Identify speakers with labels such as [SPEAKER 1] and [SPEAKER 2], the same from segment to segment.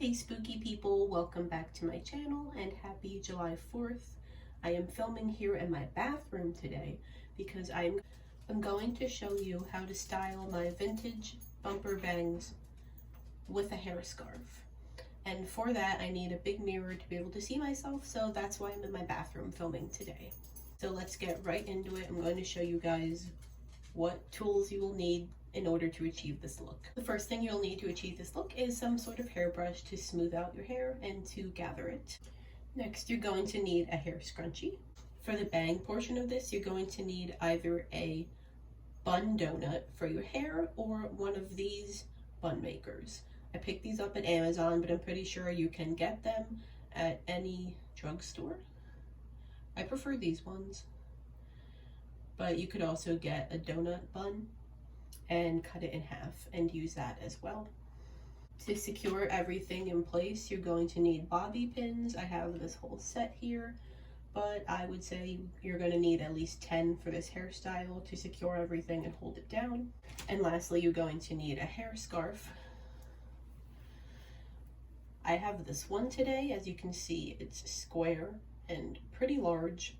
[SPEAKER 1] Hey spooky people, welcome back to my channel and happy July 4th. I am filming here in my bathroom today because I'm going to show you how to style my vintage bumper bangs with a hair scarf. And for that I need a big mirror to be able to see myself, so that's why I'm in my bathroom filming today. So let's get right into it. I'm going to show you guys what tools you will need in order to achieve this look. The first thing you'll need to achieve this look is some sort of hairbrush to smooth out your hair and to gather it. Next, you're going to need a hair scrunchie. For the bang portion of this, you're going to need either a bun donut for your hair or one of these bun makers. I picked these up at Amazon, but I'm pretty sure you can get them at any drugstore. I prefer these ones, but you could also get a donut bun and cut it in half and use that as well. To secure everything in place, you're going to need bobby pins. I have this whole set here, but I would say you're going to need at least 10 for this hairstyle to secure everything and hold it down. And lastly, you're going to need a hair scarf. I have this one today. As you can see, it's square and pretty large.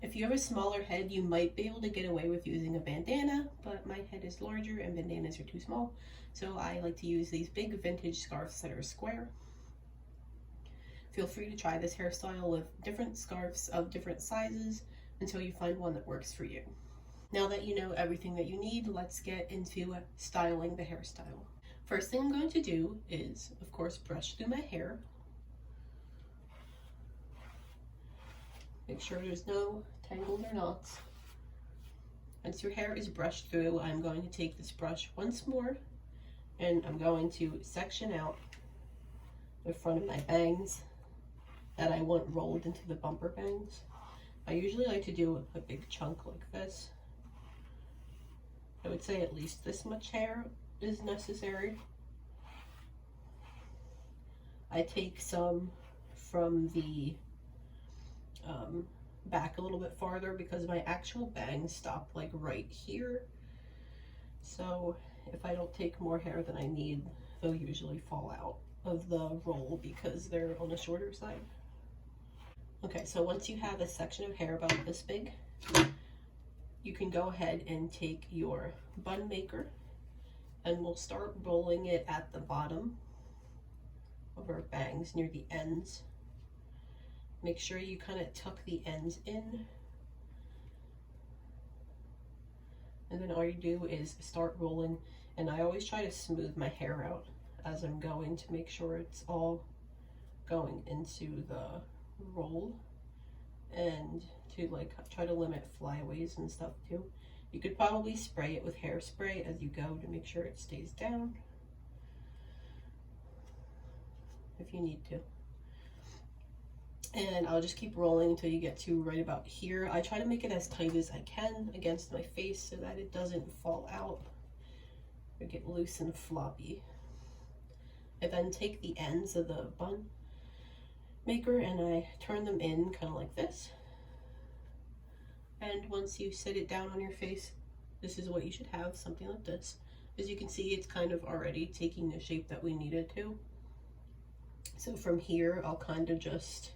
[SPEAKER 1] If you have a smaller head, you might be able to get away with using a bandana, but my head is larger and bandanas are too small, so I like to use these big vintage scarves that are square. Feel free to try this hairstyle with different scarves of different sizes until you find one that works for you. Now that you know everything that you need, let's get into styling the hairstyle. First thing I'm going to do is, of course, brush through my hair. Make sure there's no tangles or knots. Once your hair is brushed through, I'm going to take this brush once more and I'm going to section out the front of my bangs that I want rolled into the bumper bangs. I usually like to do a big chunk like this. I would say at least this much hair is necessary. I take some from the back a little bit farther because my actual bangs stop like right here. So if I don't take more hair than I need, they'll usually fall out of the roll because they're on the shorter side. Okay, so once you have a section of hair about this big, you can go ahead and take your bun maker and we'll start rolling it at the bottom of our bangs near the ends. Make sure you kind of tuck the ends in. And then all you do is start rolling. And I always try to smooth my hair out as I'm going to make sure it's all going into the roll. And to like try to limit flyaways and stuff too. You could probably spray it with hairspray as you go to make sure it stays down, if you need to. And I'll just keep rolling until you get to right about here. I try to make it as tight as I can against my face so that it doesn't fall out or get loose and floppy. I then take the ends of the bun maker and I turn them in kind of like this. And once you set it down on your face, this is what you should have, something like this. As you can see, it's kind of already taking the shape that we need it to. So from here, I'll kind of just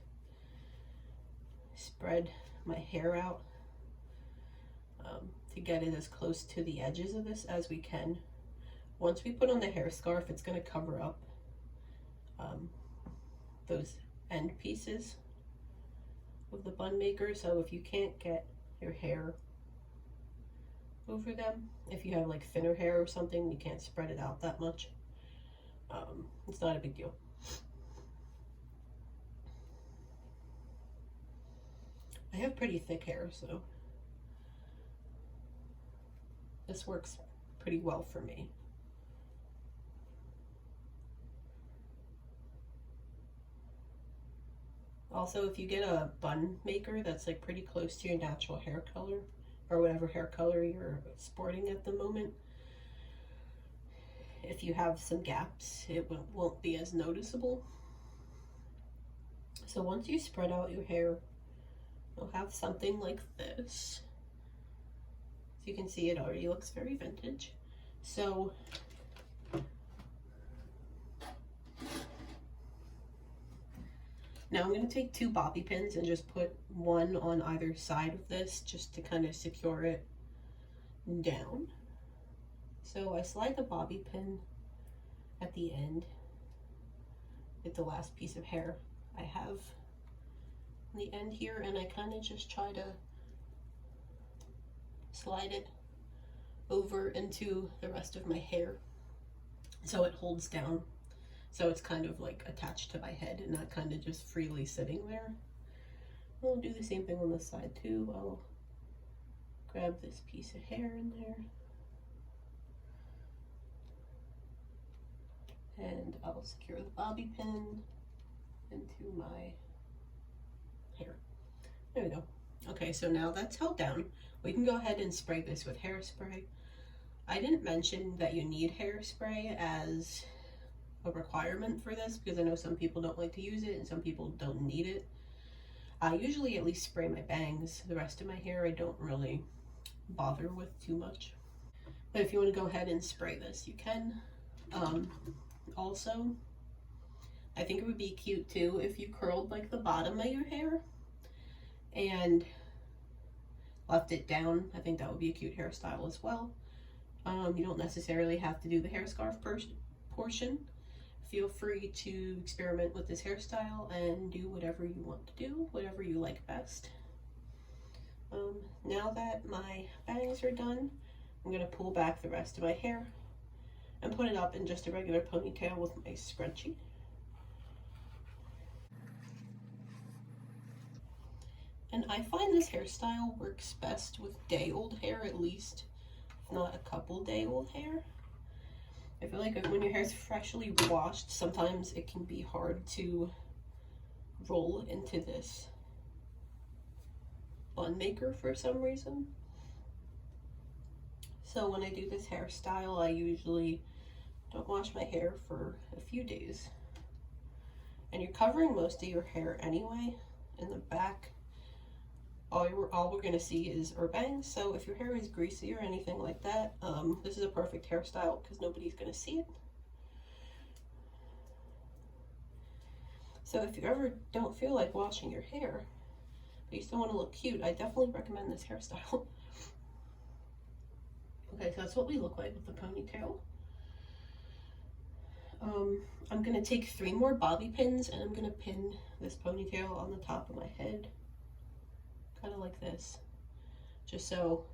[SPEAKER 1] spread my hair out to get it as close to the edges of this as we can. Once we put on the hair scarf, it's going to cover up those end pieces of the bun maker. So if you can't get your hair over them, if you have like thinner hair or something, you can't spread it out that much, it's not a big deal. I have pretty thick hair, so this works pretty well for me. Also, if you get a bun maker that's like pretty close to your natural hair color or whatever hair color you're sporting at the moment, if you have some gaps, it won't be as noticeable. So once you spread out your hair, you'll have something like this. As you can see, it already looks very vintage. So Now I'm going to take 2 bobby pins and just put one on either side of this just to kind of secure it down. So I slide the bobby pin at the end with the last piece of hair I have on the end here, and I kind of just try to slide it over into the rest of my hair so it holds down, so it's kind of like attached to my head and not kind of just freely sitting there. I'll do the same thing on this side too. I'll grab this piece of hair in there and I'll secure the bobby pin into my hair. There we go. Okay, so now that's held down. We can go ahead and spray this with hairspray. I didn't mention that you need hairspray as a requirement for this because I know some people don't like to use it and some people don't need it. I usually at least spray my bangs. The rest of my hair I don't really bother with too much. But if you want to go ahead and spray this, you can. Also, I think it would be cute too if you curled like the bottom of your hair and left it down. I think that would be a cute hairstyle as well. You don't necessarily have to do the hair scarf portion. Feel free to experiment with this hairstyle and do whatever you want to do, whatever you like best. Now that my bangs are done, I'm going to pull back the rest of my hair and put it up in just a regular ponytail with my scrunchie. And I find this hairstyle works best with day-old hair, at least, if not a couple day-old hair. I feel like when your hair is freshly washed, sometimes it can be hard to roll into this bun maker for some reason. So when I do this hairstyle, I usually don't wash my hair for a few days. And you're covering most of your hair anyway. In the back, all we're gonna see is our bangs. So if your hair is greasy or anything like that, this is a perfect hairstyle because nobody's gonna see it. So if you ever don't feel like washing your hair, but you still want to look cute, I definitely recommend this hairstyle. Okay, so that's what we look like with the ponytail. I'm gonna take 3 more bobby pins and I'm gonna pin this ponytail on the top of my head, kind of like this, just so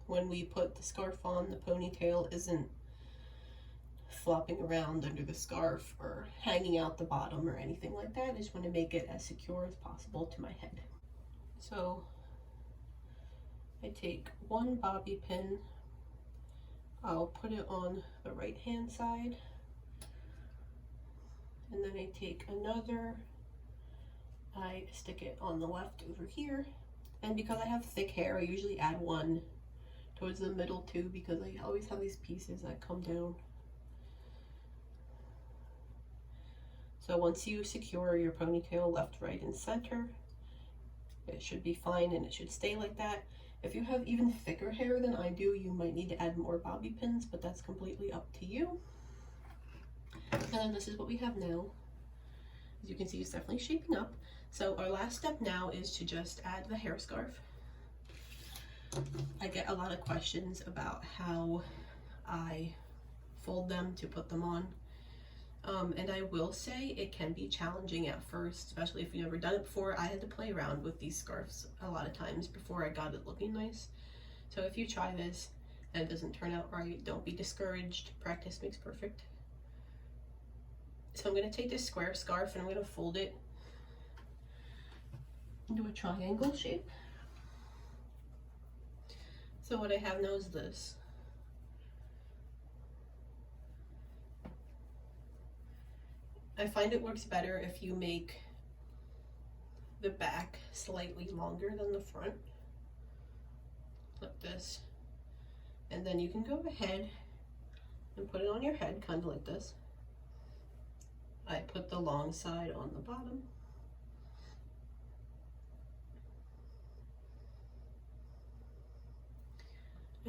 [SPEAKER 1] when we put the scarf on, the ponytail isn't flopping around under the scarf or hanging out the bottom or anything like that. I just want to make it as secure as possible to my head. So I take 1 bobby pin, I'll put it on the right hand side, and then I take another, I stick it on the left over here. And because I have thick hair, I usually add 1 towards the middle too, because I always have these pieces that come down. So once you secure your ponytail left, right, and center, it should be fine and it should stay like that. If you have even thicker hair than I do, you might need to add more bobby pins, but that's completely up to you. And then this is what we have now. As you can see, it's definitely shaping up. So our last step now is to just add the hair scarf. I get a lot of questions about how I fold them to put them on. And I will say it can be challenging at first, especially if you've never done it before. I had to play around with these scarves a lot of times before I got it looking nice. So if you try this and it doesn't turn out right, don't be discouraged. Practice makes perfect. So I'm going to take this square scarf and I'm going to fold it into a triangle shape. So what I have now is this. I find it works better if you make the back slightly longer than the front, like this. And then you can go ahead and put it on your head, kind of like this. I put the long side on the bottom.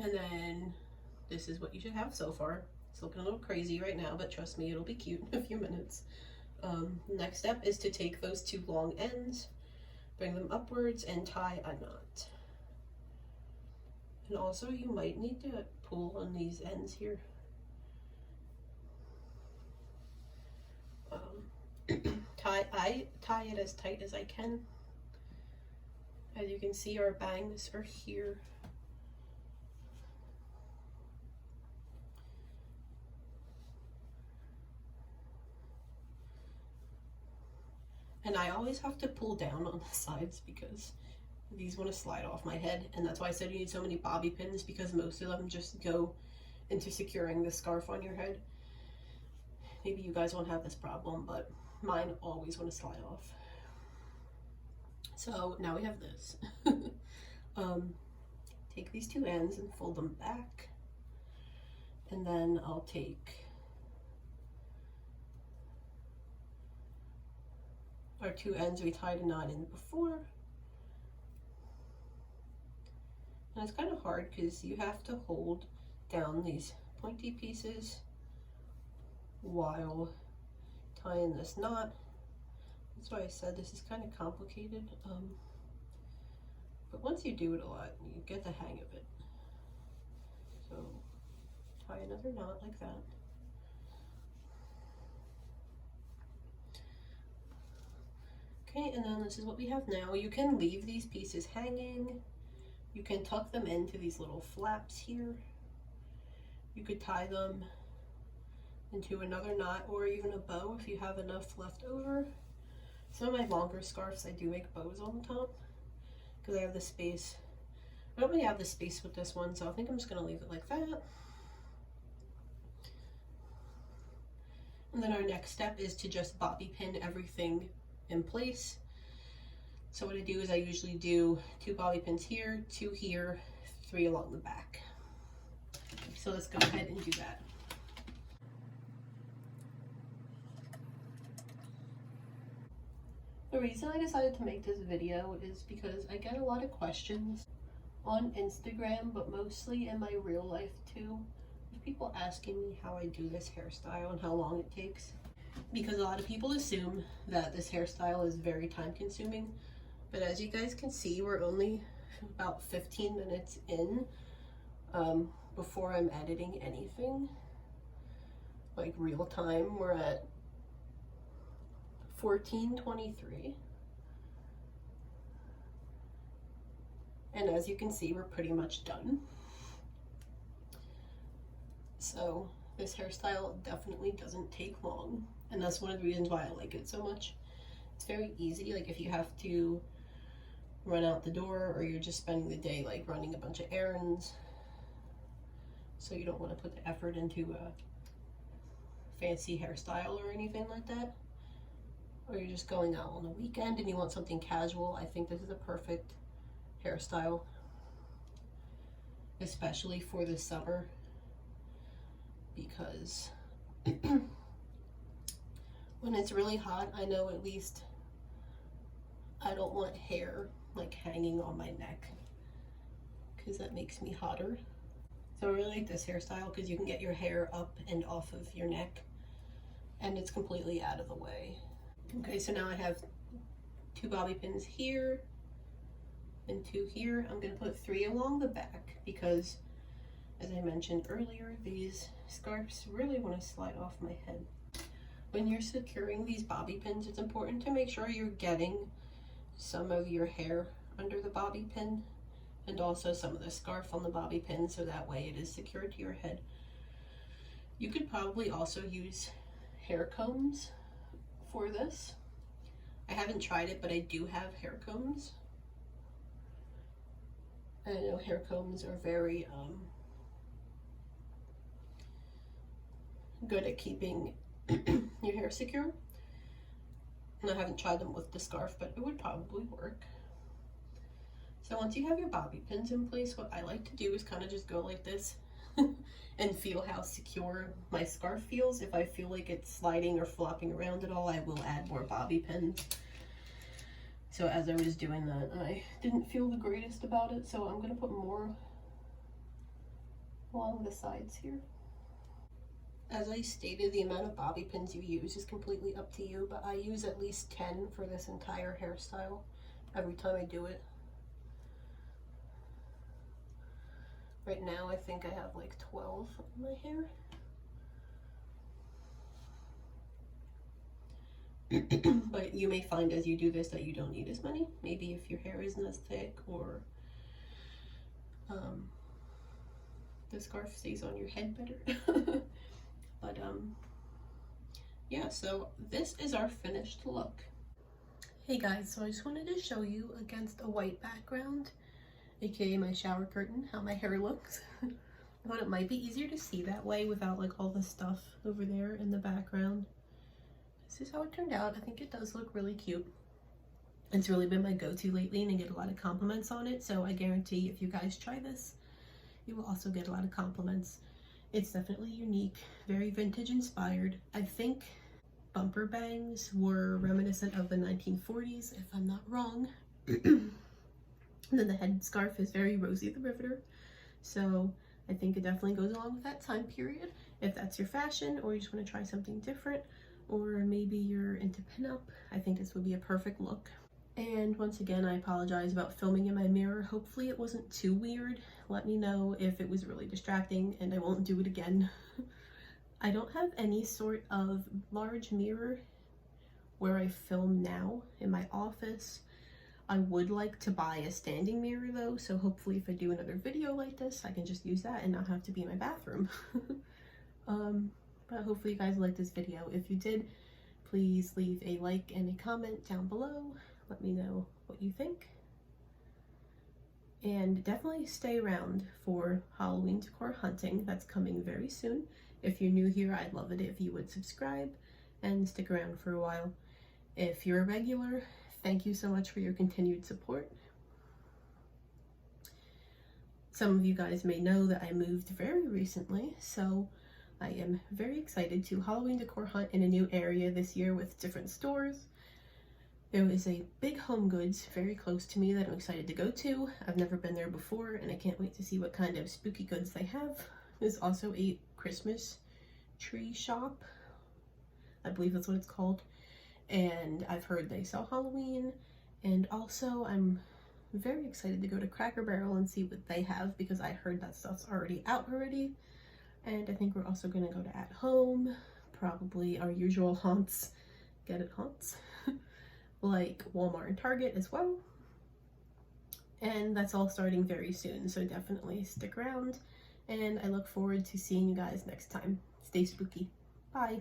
[SPEAKER 1] And then this is what you should have so far. It's looking a little crazy right now, but trust me, it'll be cute in a few minutes. Next step is to take those two long ends, bring them upwards, and tie a knot. And also you might need to pull on these ends here. I tie it as tight as I can. As you can see, our bangs are here. And I always have to pull down on the sides because these want to slide off my head, and that's why I said you need so many bobby pins, because most of them just go into securing the scarf on your head. Maybe you guys won't have this problem, but mine always want to slide off. So now we have this. Take these two ends and fold them back, and then I'll take our two ends we tied a knot in before. And it's kind of hard because you have to hold down these pointy pieces while tying this knot. That's why I said this is kind of complicated. But once you do it a lot, you get the hang of it. So tie another knot like that. Okay, and then this is what we have now. You can leave these pieces hanging. You can tuck them into these little flaps here. You could tie them into another knot or even a bow if you have enough left over. Some of my longer scarves, I do make bows on the top because I have the space. I don't really have the space with this one, so I think I'm just gonna leave it like that. And then our next step is to just bobby pin everything in place. So what I do is I usually do 2 bobby pins here, 2 here, 3 along the back. So let's go ahead and do that. The reason I decided to make this video is because I get a lot of questions on Instagram, but mostly in my real life too, with people asking me how I do this hairstyle and how long it takes. Because a lot of people assume that this hairstyle is very time consuming, but as you guys can see, we're only about 15 minutes in before I'm editing anything. Like real time, we're at 14:23. And as you can see, we're pretty much done. So this hairstyle definitely doesn't take long. And that's one of the reasons why I like it so much. It's very easy, like if you have to run out the door or you're just spending the day like running a bunch of errands, so you don't want to put the effort into a fancy hairstyle or anything like that, or you're just going out on a weekend and you want something casual, I think this is a perfect hairstyle, especially for the summer, because when it's really hot, I know at least I don't want hair like hanging on my neck because that makes me hotter. So I really like this hairstyle because you can get your hair up and off of your neck and it's completely out of the way. Okay, so now I have 2 bobby pins here and 2 here. I'm gonna put 3 along the back because, as I mentioned earlier, these scarves really want to slide off my head. When you're securing these bobby pins, it's important to make sure you're getting some of your hair under the bobby pin and also some of the scarf on the bobby pin, so that way it is secured to your head. You could probably also use hair combs for this. I haven't tried it, but I do have hair combs. I know hair combs are very good at keeping your hair secure. And I haven't tried them with the scarf, but it would probably work. So once you have your bobby pins in place, what I like to do is kind of just go like this and feel how secure my scarf feels. If I feel like it's sliding or flopping around at all, I will add more bobby pins. So as I was doing that, I didn't feel the greatest about it, so I'm gonna put more along the sides here. As I stated, the amount of bobby pins you use is completely up to you, but I use at least 10 for this entire hairstyle every time I do it. Right now I think I have like 12 in my hair. But you may find as you do this that you don't need as many. Maybe if your hair isn't as thick, or the scarf stays on your head better. But yeah, so this is our finished look. Hey guys, so I just wanted to show you against a white background, aka my shower curtain, how my hair looks. I thought it might be easier to see that way without like all the stuff over there in the background. This is how it turned out. I think it does look really cute. It's really been my go-to lately, and I get a lot of compliments on it, so I guarantee if you guys try this, you will also get a lot of compliments. It's definitely unique, very vintage inspired. I think bumper bangs were reminiscent of the 1940s, if I'm not wrong. And then the head scarf is very Rosie the Riveter, so I think it definitely goes along with that time period. If that's your fashion, or you just want to try something different, or maybe you're into pinup, I think this would be a perfect look. And once again, I apologize about filming in my mirror. Hopefully it wasn't too weird. Let me know if it was really distracting, and I won't do it again. I don't have any sort of large mirror where I film now in my office. I would like to buy a standing mirror though, so hopefully if I do another video like this, I can just use that and not have to be in my bathroom. But hopefully you guys liked this video. If you did, please leave a like and a comment down below. Let me know what you think. And definitely stay around for Halloween decor hunting. That's coming very soon. If you're new here, I'd love it if you would subscribe and stick around for a while. If you're a regular, thank you so much for your continued support. Some of you guys may know that I moved very recently, so I am very excited to Halloween decor hunt in a new area this year with different stores. There is a big Home Goods very close to me that I'm excited to go to. I've never been there before, and I can't wait to see what kind of spooky goods they have. There's also a Christmas tree shop, I believe that's what it's called, and I've heard they sell Halloween. And also I'm very excited to go to Cracker Barrel and see what they have, because I heard that stuff's already out already. And I think we're also going to go to At Home, probably our usual haunts, get it haunts, like Walmart and Target as well. And that's all starting very soon, so definitely stick around, and I look forward to seeing you guys next time. Stay spooky. Bye.